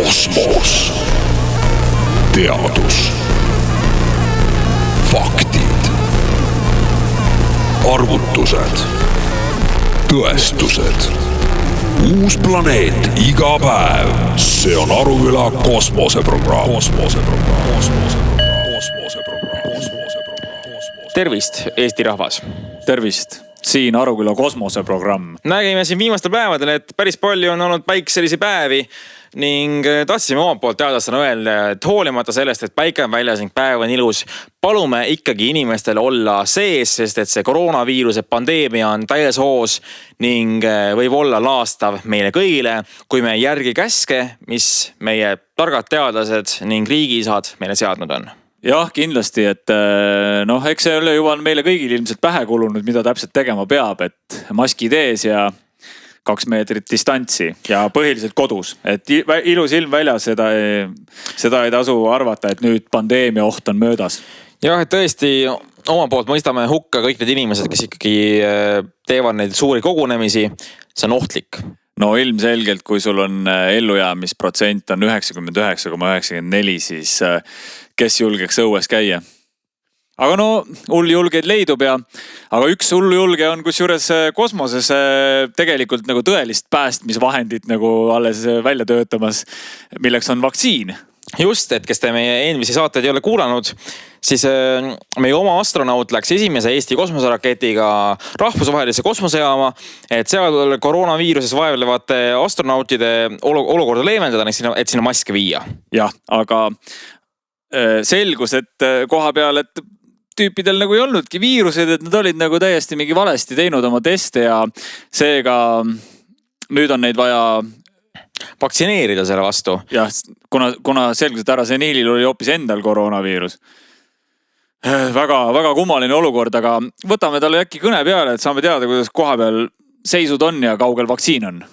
Kosmos. Teadus. Faktid. Arvutused. Tõestused. Uus planeet iga päev. See on Aruküla kosmoseprogramm. Tervist, Eesti rahvas. Tervist, siin Aruküla kosmoseprogramm. Nägime siin viimastel päevadel, et päris palju on olnud päikselisi päevi ning tahtsime omalt poolt teadlastena öelda, et hoolimata sellest, et päike on väljas ning päev on ilus, palume ikkagi inimestel olla sees, sest et see koroonaviiruse pandeemia on täies hoos ning võib olla laastav meile kõigile, kui me järgi käske, mis meie targad teadlased ning riigiisad meile seadnud on. Jah, kindlasti, et eks see ole juba meile kõigil ilmselt pähe kulunud, mida täpselt tegema peab, et maskid ees ja 2 meetrit distantsi ja põhiliselt kodus. Et ilus ilm väljas, seda ei tasu arvata, et nüüd pandeemia oht on möödas. Jah, et tõesti oma poolt mõistame hukka kõik need inimesed, kes ikkagi teevad neid suuri kogunemisi. See on ohtlik. No ilmselgelt, kui sul on ellujäämisprotsent on 99,94, siis kes julgeks õues käia? Aga hulljulgeid leidub aga üks hullujulge on kusjuures kosmoses tegelikult nagu tõelist päästmisvahendit nagu alles välja töötamas, milleks on vaktsiin. Just, et kes te meie eelmisi saateid ei ole kuulanud, siis meie oma astronaut läks esimese Eesti kosmoseraketiga rahvusvahelise kosmosejaama, et seal koroonaviiruses vaevlevate astronautide olukorda leevendada, et sinna maske viia. Jah, aga selgus, et koha peal, et tüüpidel nagu ei olnudki viirused, et nad olid nagu täiesti mingi valesti teinud oma teste ja seega nüüd on neid vaja vaktsineerida selle vastu. Jah, kuna selgus, et seniilil oli hoopis endal koroonaviirus. Väga kummaline olukord, aga võtame talle äkki kõne peale, et saame teada, kuidas koha peal seisud on ja kaugel vaktsiin on.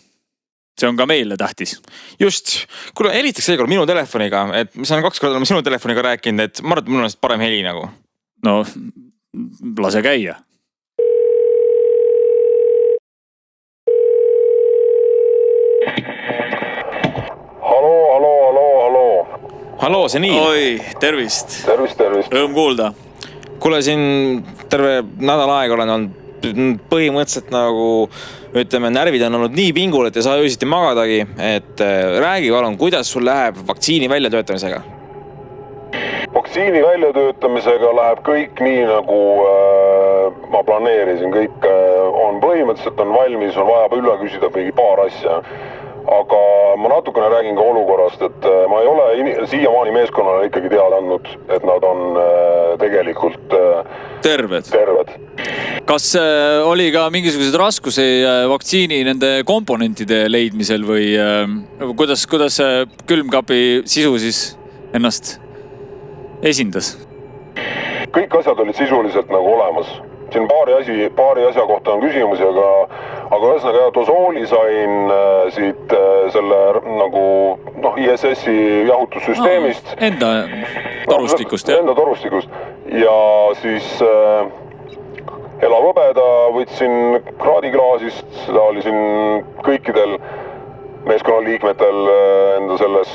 See on ka meile tähtis. Just. Kuule, helistaks seekord minu telefoniga, et mis on 2 korda sinu telefoniga rääkinud, et ma arvan, et mul on parem heli nagu. No, lase käia. Hallo, see Niil. Oi, tervist. Tervist. Rõõm kuulda. Kuule, siin terve nädal aega olen olnud põhimõtteliselt nagu, ütleme, närvid on olnud nii pingul, et ei saa öösiti magadagi, et räägi palun, kuidas sul läheb vaktsiini väljatöötamisega? Vaktsiini väljatöötamisega läheb kõik nii, nagu ma planeerisin. Kõik on põhimõtteliselt on valmis, on vaja üle küsida mingi paar asja. Aga ma natukene räägin ka olukorrast, et ma ei ole siiamaani meeskonnale ikkagi teada andnud, et nad on tegelikult terved. Kas oli ka mingisuguseid raskusi vaktsiini nende komponentide leidmisel või kuidas külmkapi sisu siis ennast esindas? Kõik asjad olid sisuliselt nagu olemas. Siin paari asja kohta on küsimusi, aga ühesõnaga dosooli sain siit selle nagu ISS-i jahutussüsteemist. Enda torustikust, jah? Enda torustikust. Ja siis elavõbeda võtsin kraadiklaasist, seda oli siin kõikidel meeskonnaliikmetel enda selles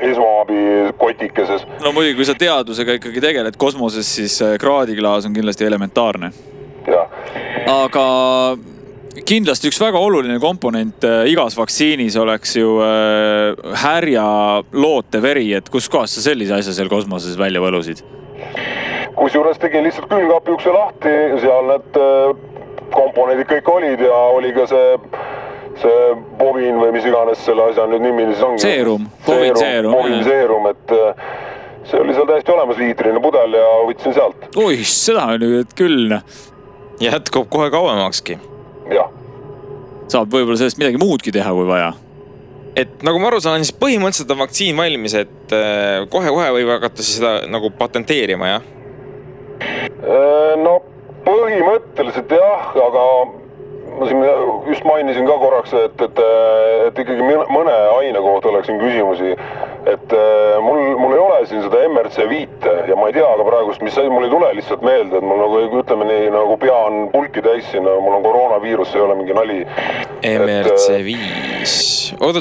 esmaabi kotikeses. No muidugi, kui sa teadusega ikkagi tegeled kosmoses, siis kraadiklaas on kindlasti elementaarne. Jah. Aga kindlasti üks väga oluline komponent igas vaktsiinis oleks ju härja looteveri, et kus kohas sa sellise asja seal kosmoses välja võlusid? Kusjuures tegin lihtsalt külmkapi ukse lahti, seal need komponendid kõik olid ja oli ka see bovin või mis iganes selle asja nüüd nimi siis ongi. Bovin seerum. Et see oli seal täiesti olemas liitrine pudel ja võtsin sealt. Oi, seda on nüüd küll. Jätkub kohe kauemakski. Jah. saab võib-olla sellest midagi muudki teha, kui vaja. Et nagu ma aru saan, siis põhimõtteliselt on vaktsiin valmis, et kohe-kohe võib hakata siis seda nagu patenteerima, jah? No põhimõtteliselt jah, aga ma siin just mainisin ka korraks, et ikkagi mõne aine kohta oleks siin küsimusi. et mul ei ole siin seda MRC5 ja ma ei tea ka praegust, mis asi, mul ei tule lihtsalt meelde, et mul nagu ütleme nii, nagu pea on pulki täis siin, mul on koroonaviirus, see ei ole mingi nali. MRC5. Oot.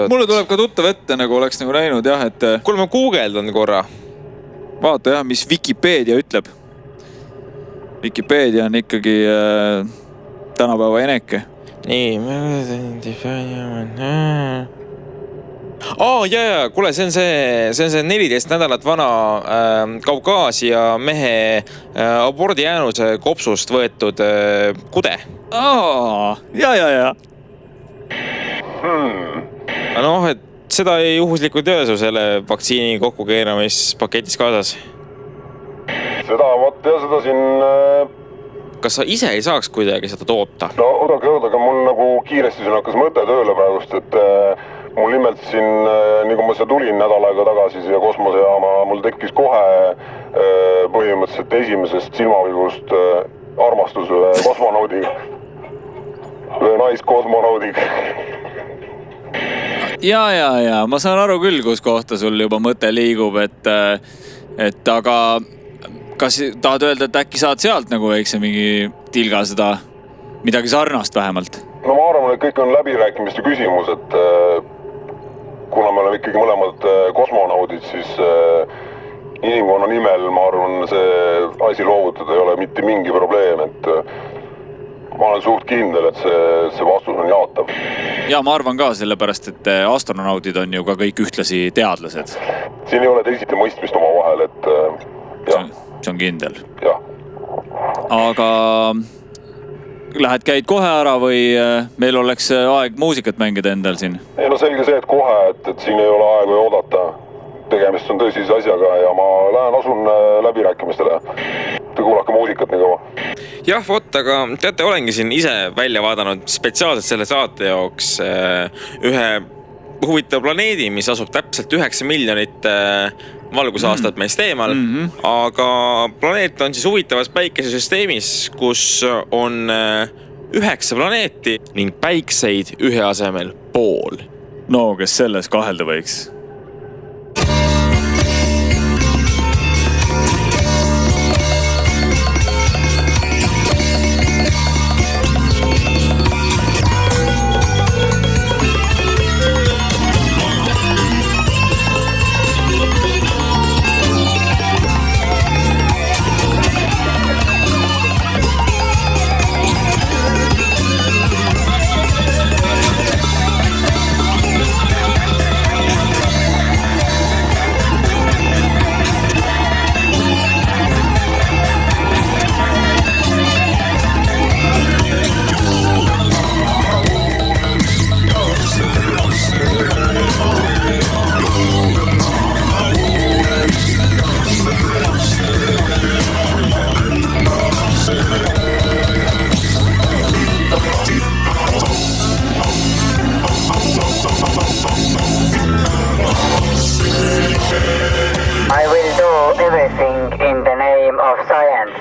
Mulle tuleb ka tuttav ette, nagu oleks nagu näinud jah, et kuule, ma guugeldan korra. Vaata jah, mis Wikipedia ütleb. Wikipedia on ikkagi tänapäeva eneke. Nii. Ja, kuule, see on see 14 nädalat vana Kaukaasia mehe abordi jäänuse kopsust võetud kude. Ja. Noh, et seda ei juhuslikult ei ole su selle vaktsiini kokkukeeramispaketis kaasas? Seda siin... Kas sa ise ei saaks kuidagi seda toota? No oodake, mul nagu kiiresti siin hakkas mõte tööle praegust, et mul nimelt siin, nii kui ma siia tulin nädal aega tagasi siia kosmosejaama, mul tekkis kohe põhimõtteliselt esimesest silmapilgust armastus ühe kosmonaudiga. Ühe naiskosmonaudiga. Ja, ma saan aru küll, kus kohta sul juba mõte liigub, et aga kas tahad öelda, et äkki saad sealt nagu väikse mingi tilga seda midagi sarnast vähemalt? No ma arvan, et kõik on läbirääkimiste küsimus, et kuna me oleme ikkagi mõlemad kosmonaudid, siis inimkonna nimel, ma arvan, see asi loovutada ei ole mitte mingi probleem, et ma olen suht kindel, et see vastus on jaatav. Ja ma arvan ka sellepärast, et astronaudid on ju ka kõik ühtlasi teadlased. Siin ei ole teisiti mõistmist oma vahel, et jah. See on kindel. Jah. Aga lähed käid kohe ära või meil oleks aeg muusikat mängida endal siin? Ei, no selge see, et kohe, et siin ei ole aega oodata. Tegemist on tõsise asjaga ja ma asun läbirääkimistele. Te kuulake muusikat nii kaua. Jah, aga teate, olengi siin ise välja vaadanud spetsiaalselt selle saate jooks ühe huvitav planeedi, mis asub täpselt 9 miljonit valgusaastat meist eemal. Aga planeet on siis huvitavas päikesesüsteemis, kus on 9 planeeti ning päikseid ühe asemel pool. No, kes selles kahelda võiks? I will do everything in the name of science.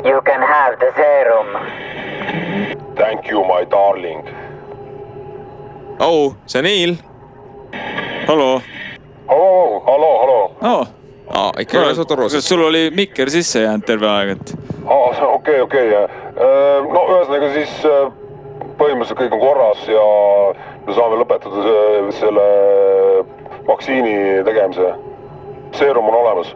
You can have the serum. Thank you, my darling. See Neil. Hallo. Hallo. Ikka ei ole su torus. Kas sul oli mikker sisse jäänud terve aeg, et? Okei. No ühesõnaga siis põhimõtteliselt kõik on korras ja me saame lõpetada selle vaktsiini tegemise. Seerum on olemas.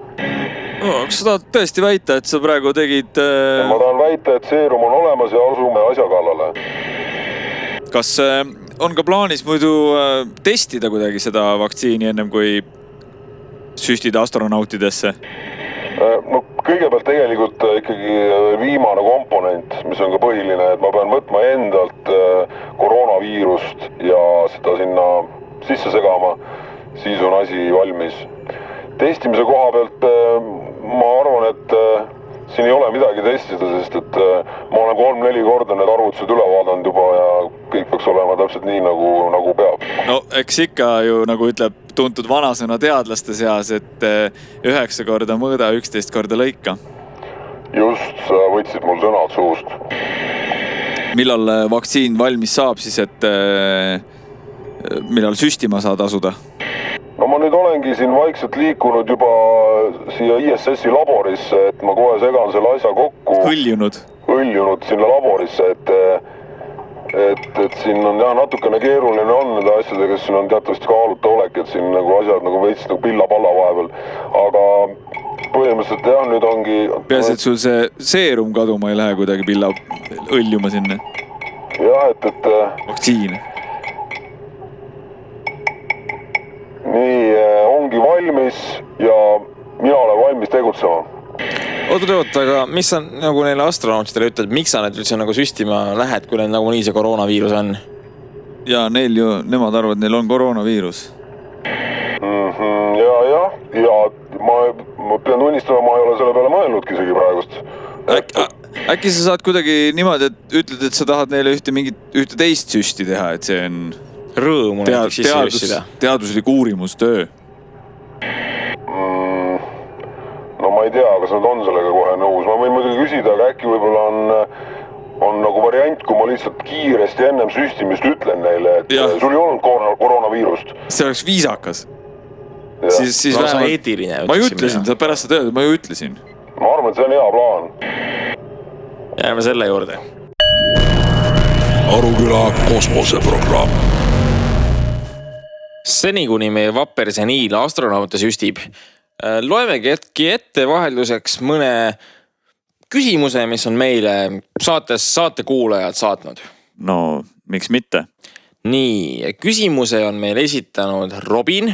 Kas sa tahad tõesti väita, et sa praegu tegid... Ma tahan väita, et seerum on olemas ja asume asja kallale. Kas on ka plaanis muidu testida kuidagi seda vaktsiini ennem kui süstida astronautidesse? No kõigepealt tegelikult ikkagi viimane komponent, mis on ka põhiline, et ma pean võtma endalt koroonaviirust ja seda sinna sisse segama, siis on asi valmis. Testimise koha pealt ma arvan, et siin ei ole midagi testida, sest et ma olen 3-4 korda need arvutused üle vaadanud juba ja kõik peaks olema täpselt nii, nagu peab. No eks ikka ju, nagu ütleb tuntud vanasõna teadlaste seas, et 9 korda mõõda, 11 korda lõika. Just, sa võtsid mul sõnad suust. Millal vaktsiin valmis saab siis, et millal süstima saad asuda? No ma nüüd olengi siin vaikselt liikunud juba siia ISS-i laborisse, et ma kohe segan selle asja kokku. Hõljunud sinna laborisse, et siin on jah natukene keeruline on nende asjadega, siin on teatavasti kaaluta olek, et siin nagu asjad nagu veits nagu pilla-palla vahepeal. Aga põhimõtteliselt jah, nüüd ongi... Peas, et sul see seerum kaduma ei lähe kuidagi pilla õljuma sinna? Jah, et... Vaktsiin. Nii, ongi valmis ja mina olen valmis tegutsema. Oota, aga mis sa nagu neile astronautidele ütled, miks sa need üldse nagu süstima lähed, kui neil nagu nii see koroonaviirus on? Ja neil ju, nemad arvavad, neil on koroonaviirus. Ja ma pean tunnistama, ma ei ole selle peale mõelnudki isegi praegust. Äkki sa saad kuidagi niimoodi, et ütled, et sa tahad neile ühte teist süsti teha, et see on rõõmu näiteks sisse süstida. Teaduslik uurimustöö. No ma ei tea, kas nad on sellega kohe nõus. Ma võin muidugi küsida, aga äkki võib-olla on nagu variant, kui ma lihtsalt kiiresti ennem süstimist ütlen neile, et sul ei olnud koroonaviirust. See oleks viisakas. Siis no, vähemalt... see eetiline. Ma ju ütlesin, sa pärast sa tööd, ma ju ütlesin. Ma arvan, et see on hea plaan. Jääme selle juurde. Aruküla kosmoseprogramm. Seni kuni meie vapper seniil astronaute süstib, loemegi ette vahelduseks mõne küsimuse, mis on meile saate kuulajad saatnud. No, miks mitte? Nii, küsimuse on meil esitanud Robin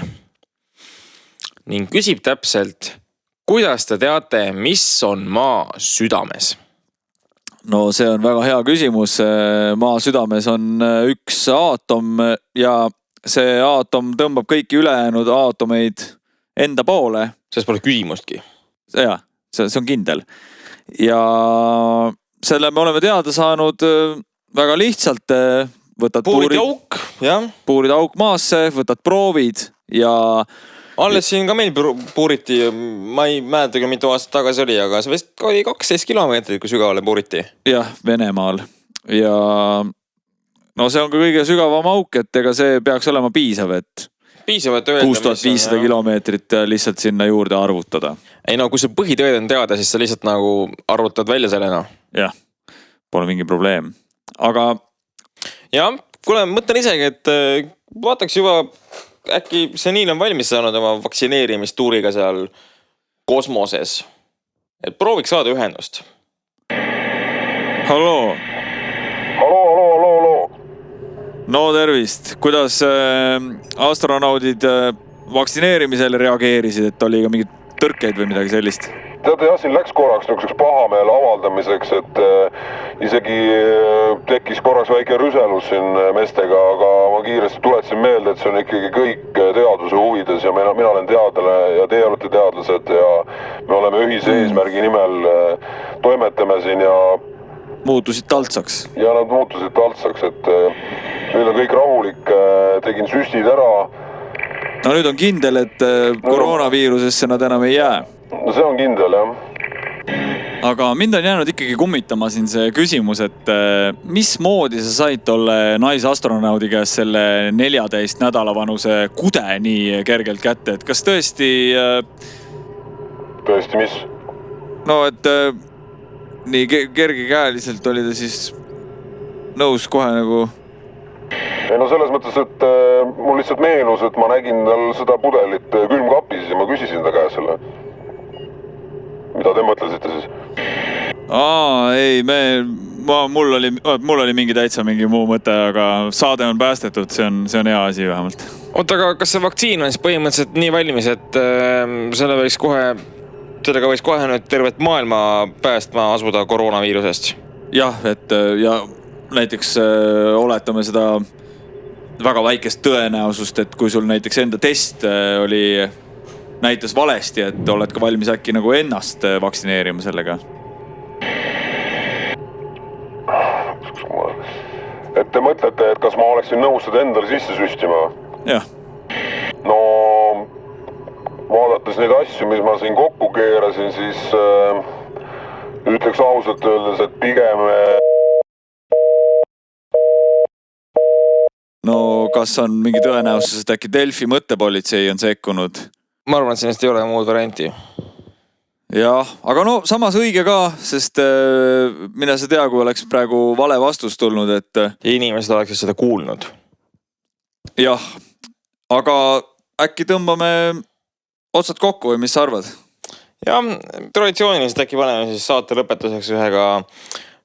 ning küsib täpselt, kuidas te teate, mis on maa südames? No see on väga hea küsimus. Maa südames on üks aatom ja see aatom tõmbab kõiki ülejäänud aatomeid enda poole. Sellest pole küsimustki. Jah, see on kindel. Ja selle me oleme teada saanud väga lihtsalt. Võtad puurid auk maasse, võtad proovid ja... Alles siin ka meil puuriti, ma ei mäleta küll mitu aastat tagasi oli, aga see vist oli 12 kilomeetrit, kui sügavale puuriti. Jah, Venemaal. Ja no see on ka kõige sügavam auk, et ega see peaks olema piisav, et 6500 kilomeetrit lihtsalt sinna juurde arvutada. Ei no, kui see põhitõed on teada, siis sa lihtsalt nagu arvutad välja selle. Jah, pole mingi probleem. Aga... jah, kuule, mõtlen isegi, et vaataks juba... Äkki seniil on valmis saanud oma vaktsineerimistuuriga seal kosmoses. Et prooviks saada ühendust. Hallo. No tervist. Kuidas astronaudid vaktsineerimisele reageerisid, et oli ka mingid tõrkeid või midagi sellist? Teate, jah, siin läks korraks niisuguseks pahameele avaldamiseks, et isegi tekkis korraks väike rüselus siin meestega, aga ma kiiresti tuletasin meelde, et see on ikkagi kõik teaduse huvides ja mina olen teadlane ja teie olete teadlased ja me oleme ühise eesmärgi nimel toimetame siin ja... Muutusid taltsaks. Ja nad muutusid taltsaks, et nüüd on kõik rahulik, tegin süstid ära. No nüüd on kindel, et koroonaviirusesse nad enam ei jää. No see on kindel, jah. Aga mind on jäänud ikkagi kummitama siin see küsimus, et mismoodi sa said tolle naisastronaudi käest selle 14 nädala vanuse kude nii kergelt kätte, et kas tõesti... Tõesti, mis? No, et nii kergekäeliselt oli ta siis nõus kohe nagu... Ei no selles mõttes, et mul lihtsalt meenus, et ma nägin tal seda pudelit külmkapis ja ma küsisin ta käe selle. Mida te mõtlesite siis? Ei, mul oli mingi täitsa mingi muu mõte, aga saade on päästetud, see on hea asi vähemalt. Oota, aga kas see vaktsiin on siis põhimõtteliselt nii valmis, et sellega võiks kohe nüüd tervet maailma päästma asuda koroonaviirusest? Jah, et ja näiteks oletame seda väga väikest tõenäosust, et kui sul näiteks enda test näitas valesti, et oled ka valmis äkki nagu ennast vaktsineerima sellega? Et te mõtlete, et kas ma oleksin nõus seda endale sisse süstima? Jah. No, vaadates neid asju, mis ma siin kokku keerasin, siis ütleks ausalt öeldes, et pigem... No kas on mingi tõenäosus, et äkki Delfi mõttepolitsei on sekkunud? Ma arvan, et sellest ei ole muud varianti. Jah, aga no samas õige ka, sest mine sa tea, kui oleks praegu vale vastus tulnud, et... Ja inimesed oleks seda kuulnud. Jah, aga äkki tõmbame otsad kokku või mis sa arvad? Ja traditsiooniliselt äkki paneme siis saate lõpetuseks ühega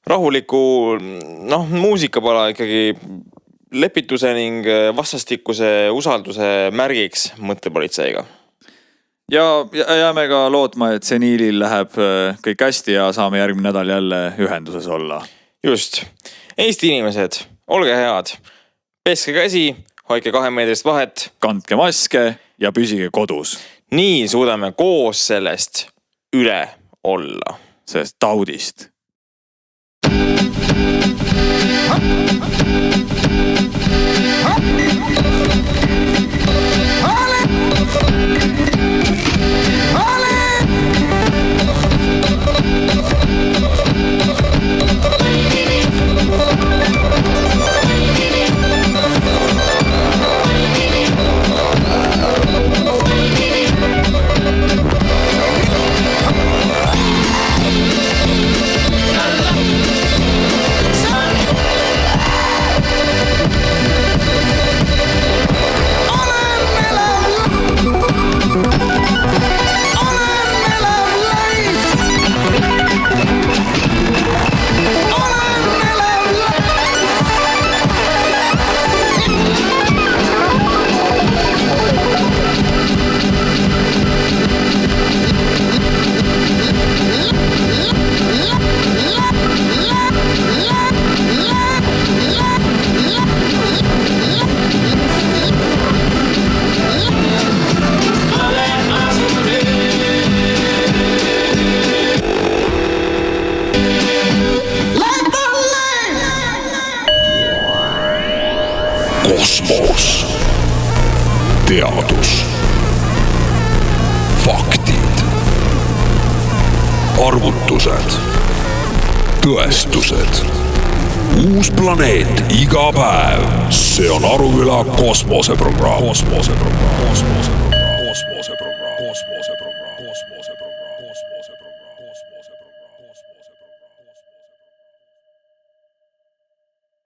rahuliku muusikapala ikkagi lepituse ning vastastikuse usalduse märgiks mõttepolitseiga. Ja jääme ka lootma, et seniilil läheb kõik hästi ja saame järgmine nädal jälle ühenduses olla. Just. Eesti inimesed, olge head. Peske käsi, hoidke 2 meetrist vahet. Kandke maske ja püsige kodus. Nii suudame koos sellest üle olla. Sellest taudist. Kosmos. Teadus. Faktid. Arvutused. Tõestused. Uus planeet iga päev. See on Aruküla kosmoseprogramm. Kosmoseprogramm.